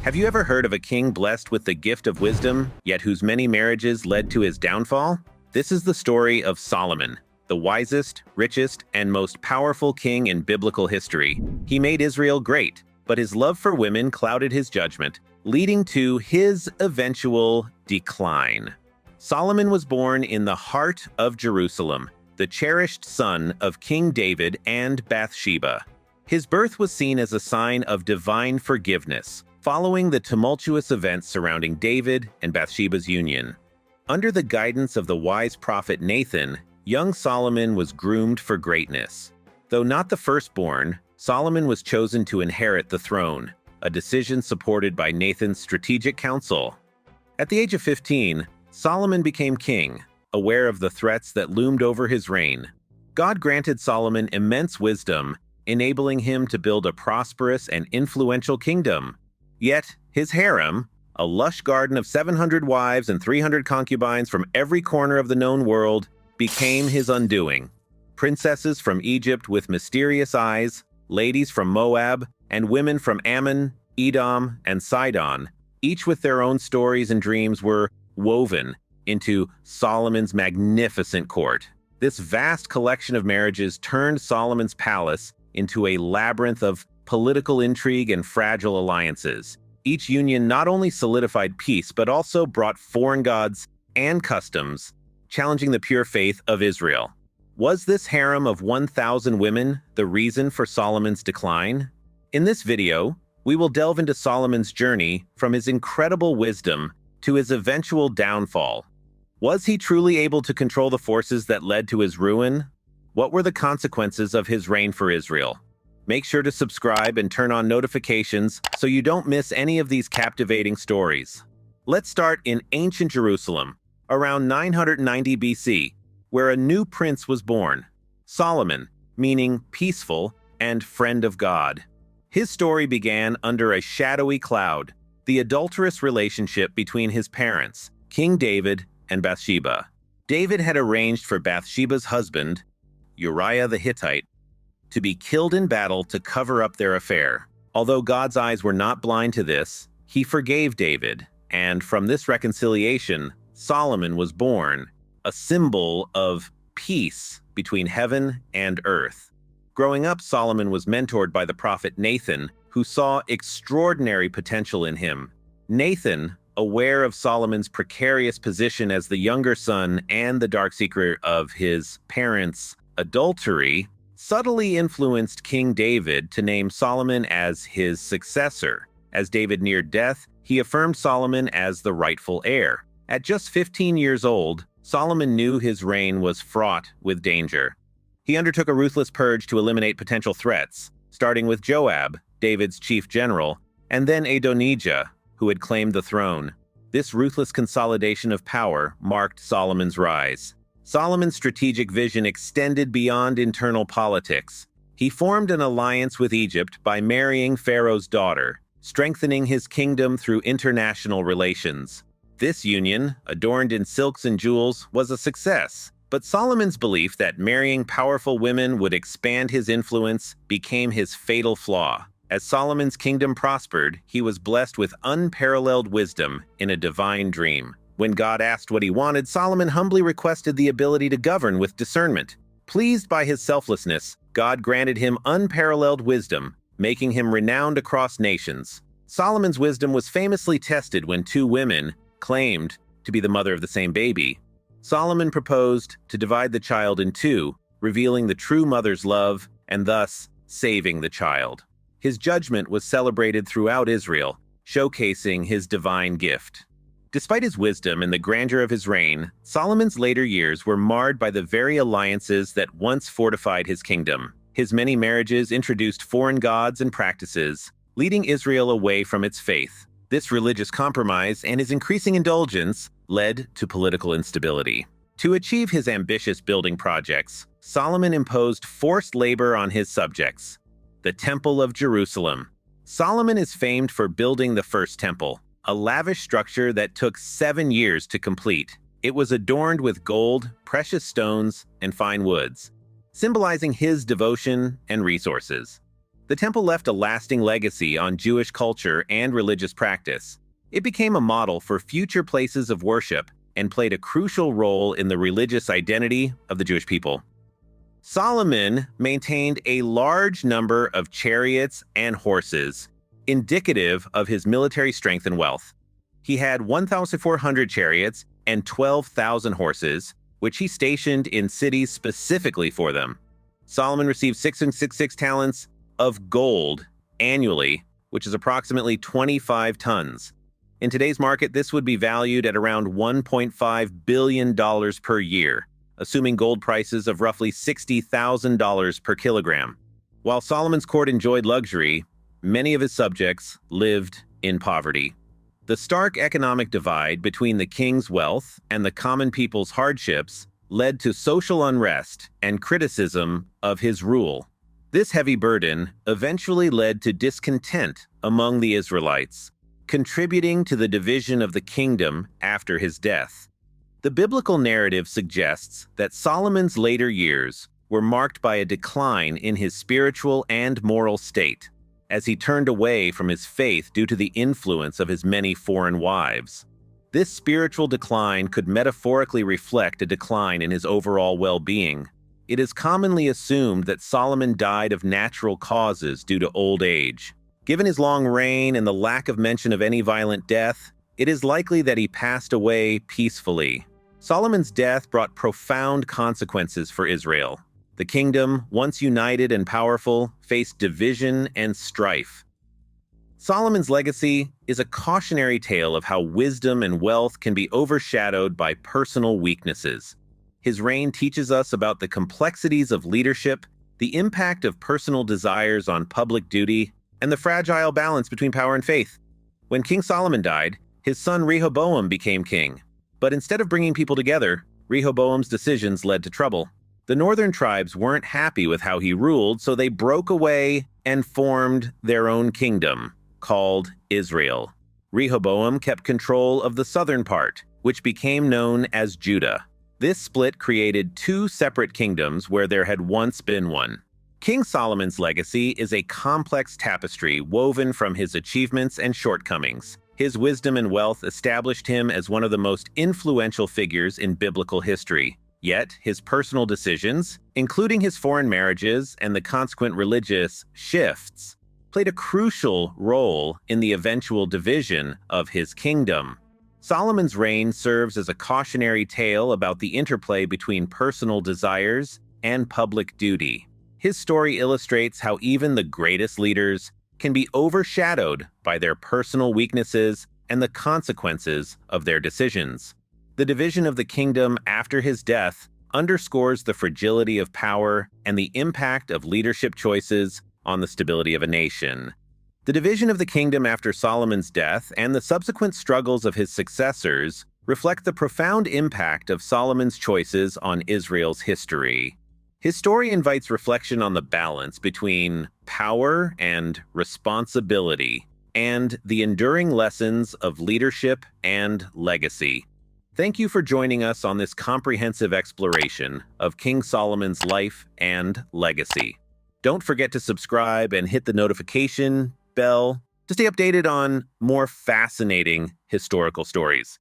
Have you ever heard of a king blessed with the gift of wisdom, yet whose many marriages led to his downfall? This is the story of Solomon, the wisest, richest, and most powerful king in biblical history. He made Israel great, but his love for women clouded his judgment, leading to his eventual decline. Solomon was born in the heart of Jerusalem, the cherished son of King David and Bathsheba. His birth was seen as a sign of divine forgiveness, following the tumultuous events surrounding David and Bathsheba's union. Under the guidance of the wise prophet Nathan, young Solomon was groomed for greatness. Though not the firstborn, Solomon was chosen to inherit the throne, a decision supported by Nathan's strategic counsel. At the age of 15, Solomon became king, aware of the threats that loomed over his reign. God granted Solomon immense wisdom, enabling him to build a prosperous and influential kingdom. Yet, his harem, a lush garden of 700 wives and 300 concubines from every corner of the known world, became his undoing. Princesses from Egypt with mysterious eyes, ladies from Moab, and women from Ammon, Edom, and Sidon, each with their own stories and dreams, were woven into Solomon's magnificent court. This vast collection of marriages turned Solomon's palace into a labyrinth of political intrigue and fragile alliances. Each union not only solidified peace, but also brought foreign gods and customs, challenging the pure faith of Israel. Was this harem of 1,000 women the reason for Solomon's decline? In this video, we will delve into Solomon's journey from his incredible wisdom to his eventual downfall. Was he truly able to control the forces that led to his ruin? What were the consequences of his reign for Israel? Make sure to subscribe and turn on notifications so you don't miss any of these captivating stories. Let's start in ancient Jerusalem, around 990 BC, where a new prince was born, Solomon, meaning peaceful and friend of God. His story began under a shadowy cloud, the adulterous relationship between his parents, King David and Bathsheba. David had arranged for Bathsheba's husband, Uriah the Hittite, to be killed in battle to cover up their affair. Although God's eyes were not blind to this, he forgave David, and from this reconciliation, Solomon was born, a symbol of peace between heaven and earth. Growing up, Solomon was mentored by the prophet Nathan, who saw extraordinary potential in him. Nathan, aware of Solomon's precarious position as the younger son and the dark secret of his parents' adultery, subtly influenced King David to name Solomon as his successor. As David neared death, he affirmed Solomon as the rightful heir. At just 15 years old, Solomon knew his reign was fraught with danger. He undertook a ruthless purge to eliminate potential threats, starting with Joab, David's chief general, and then Adonijah, who had claimed the throne. This ruthless consolidation of power marked Solomon's rise. Solomon's strategic vision extended beyond internal politics. He formed an alliance with Egypt by marrying Pharaoh's daughter, strengthening his kingdom through international relations. This union, adorned in silks and jewels, was a success. But Solomon's belief that marrying powerful women would expand his influence became his fatal flaw. As Solomon's kingdom prospered, he was blessed with unparalleled wisdom in a divine dream. When God asked what he wanted, Solomon humbly requested the ability to govern with discernment. Pleased by his selflessness, God granted him unparalleled wisdom, making him renowned across nations. Solomon's wisdom was famously tested when two women claimed to be the mother of the same baby. Solomon proposed to divide the child in two, revealing the true mother's love and thus saving the child. His judgment was celebrated throughout Israel, showcasing his divine gift. Despite his wisdom and the grandeur of his reign, Solomon's later years were marred by the very alliances that once fortified his kingdom. His many marriages introduced foreign gods and practices, leading Israel away from its faith. This religious compromise and his increasing indulgence led to political instability. To achieve his ambitious building projects, Solomon imposed forced labor on his subjects. The Temple of Jerusalem. Solomon is famed for building the first temple, a lavish structure that took 7 years to complete. It was adorned with gold, precious stones, and fine woods, symbolizing his devotion and resources. The temple left a lasting legacy on Jewish culture and religious practice. It became a model for future places of worship and played a crucial role in the religious identity of the Jewish people. Solomon maintained a large number of chariots and horses, indicative of his military strength and wealth. He had 1,400 chariots and 12,000 horses, which he stationed in cities specifically for them. Solomon received 666 talents of gold annually, which is approximately 25 tons. In today's market, this would be valued at around $1.5 billion per year, assuming gold prices of roughly $60,000 per kilogram. While Solomon's court enjoyed luxury, many of his subjects lived in poverty. The stark economic divide between the king's wealth and the common people's hardships led to social unrest and criticism of his rule. This heavy burden eventually led to discontent among the Israelites, contributing to the division of the kingdom after his death. The biblical narrative suggests that Solomon's later years were marked by a decline in his spiritual and moral state, as he turned away from his faith due to the influence of his many foreign wives. This spiritual decline could metaphorically reflect a decline in his overall well-being. It is commonly assumed that Solomon died of natural causes due to old age. Given his long reign and the lack of mention of any violent death, it is likely that he passed away peacefully. Solomon's death brought profound consequences for Israel. The kingdom, once united and powerful, faced division and strife. Solomon's legacy is a cautionary tale of how wisdom and wealth can be overshadowed by personal weaknesses. His reign teaches us about the complexities of leadership, the impact of personal desires on public duty, and the fragile balance between power and faith. When King Solomon died, his son Rehoboam became king. But instead of bringing people together, Rehoboam's decisions led to trouble. The northern tribes weren't happy with how he ruled, so they broke away and formed their own kingdom, called Israel. Rehoboam kept control of the southern part, which became known as Judah. This split created two separate kingdoms where there had once been one. King Solomon's legacy is a complex tapestry woven from his achievements and shortcomings. His wisdom and wealth established him as one of the most influential figures in biblical history. Yet, his personal decisions, including his foreign marriages and the consequent religious shifts, played a crucial role in the eventual division of his kingdom. Solomon's reign serves as a cautionary tale about the interplay between personal desires and public duty. His story illustrates how even the greatest leaders can be overshadowed by their personal weaknesses and the consequences of their decisions. The division of the kingdom after his death underscores the fragility of power and the impact of leadership choices on the stability of a nation. The division of the kingdom after Solomon's death and the subsequent struggles of his successors reflect the profound impact of Solomon's choices on Israel's history. His story invites reflection on the balance between power and responsibility, and the enduring lessons of leadership and legacy. Thank you for joining us on this comprehensive exploration of King Solomon's life and legacy. Don't forget to subscribe and hit the notification bell to stay updated on more fascinating historical stories.